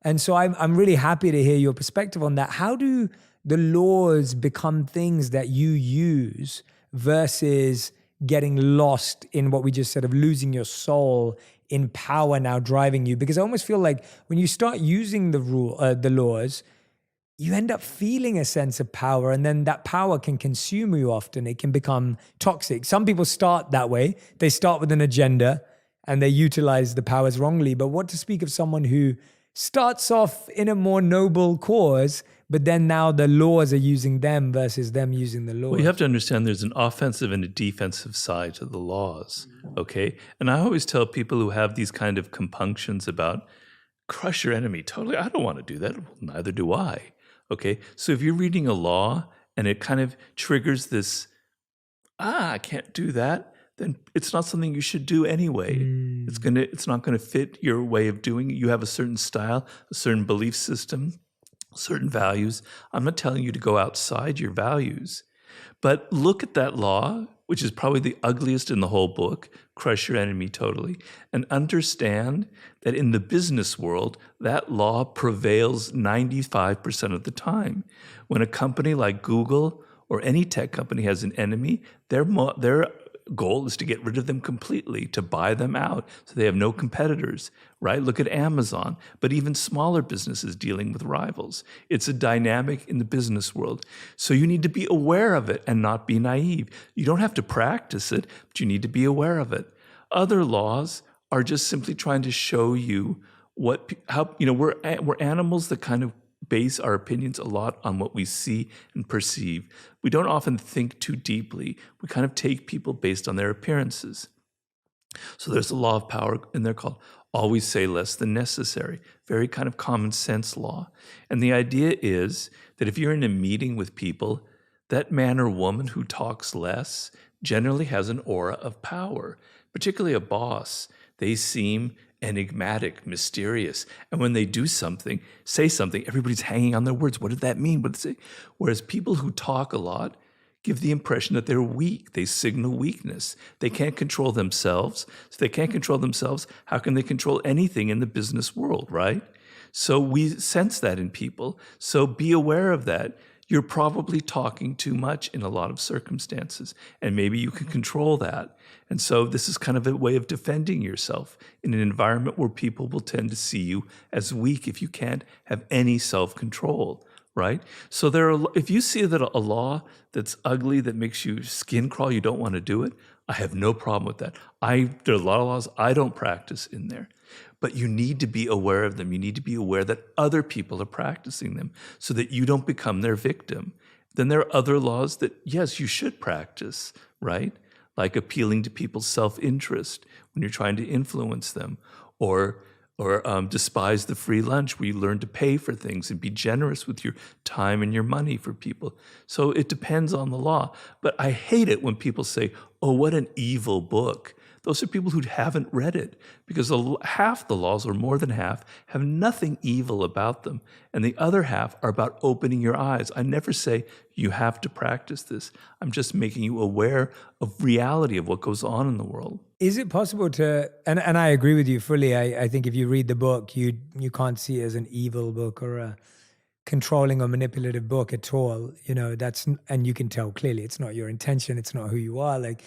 And so I'm really happy to hear your perspective on that. How do the laws become things that you use versus getting lost in what we just said of losing your soul in power now driving you? Because I almost feel like when you start using the laws, you end up feeling a sense of power, and then that power can consume you often. It can become toxic. Some people start that way. They start with an agenda and they utilize the powers wrongly. But what to speak of someone who starts off in a more noble cause, but then now the laws are using them versus them using the Well, you have laws? to understand there's an offensive and a defensive side to the laws, okay? And I always tell people who have these kind of compunctions about crush your enemy totally. I don't want to do that. Well, neither do I. Okay. So if you're reading a law and it kind of triggers this, I can't do that, then it's not something you should do anyway. It's not gonna fit your way of doing it. You have a certain style, a certain belief system, certain values. I'm not telling you to go outside your values. But look at that law, which is probably the ugliest in the whole book, crush your enemy totally, and understand that in the business world, that law prevails 95% of the time. When a company like Google or any tech company has an enemy, their goal is to get rid of them completely, to buy them out so they have no competitors, right? Look at Amazon, but even smaller businesses dealing with rivals. It's a dynamic in the business world. So you need to be aware of it and not be naive. You don't have to practice it, but you need to be aware of it. Other laws are just simply trying to show you we're animals that kind of base our opinions a lot on what we see and perceive. We don't often think too deeply. We kind of take people based on their appearances. So there's a law of power in there called always say less than necessary, very kind of common sense law. And the idea is that if you're in a meeting with people, that man or woman who talks less generally has an aura of power, particularly a boss. They seem enigmatic, mysterious. And when they do something, say something, everybody's hanging on their words. What did that mean? What did it say? Whereas people who talk a lot give the impression that they're weak. They signal weakness. They can't control themselves. So they can't control themselves. How can they control anything in the business world, right? So we sense that in people. So be aware of that. You're probably talking too much in a lot of circumstances, and maybe you can control that. And so this is kind of a way of defending yourself in an environment where people will tend to see you as weak if you can't have any self-control, right? So if you see that a law that's ugly, that makes you skin crawl, you don't want to do it, I have no problem with that. There are a lot of laws I don't practice in there. But you need to be aware of them. You need to be aware that other people are practicing them so that you don't become their victim. Then there are other laws that, yes, you should practice, right? Like appealing to people's self-interest when you're trying to influence them, or despise the free lunch, where you learn to pay for things and be generous with your time and your money for people. So it depends on the law. But I hate it when people say, oh, what an evil book. Those are people who haven't read it, because half the laws, or more than half, have nothing evil about them. And the other half are about opening your eyes. I never say you have to practice this. I'm just making you aware of reality of what goes on in the world. Is it possible to, and I agree with you fully, I think if you read the book, you can't see it as an evil book or a controlling or manipulative book at all. And you can tell clearly it's not your intention, it's not who you are. Like,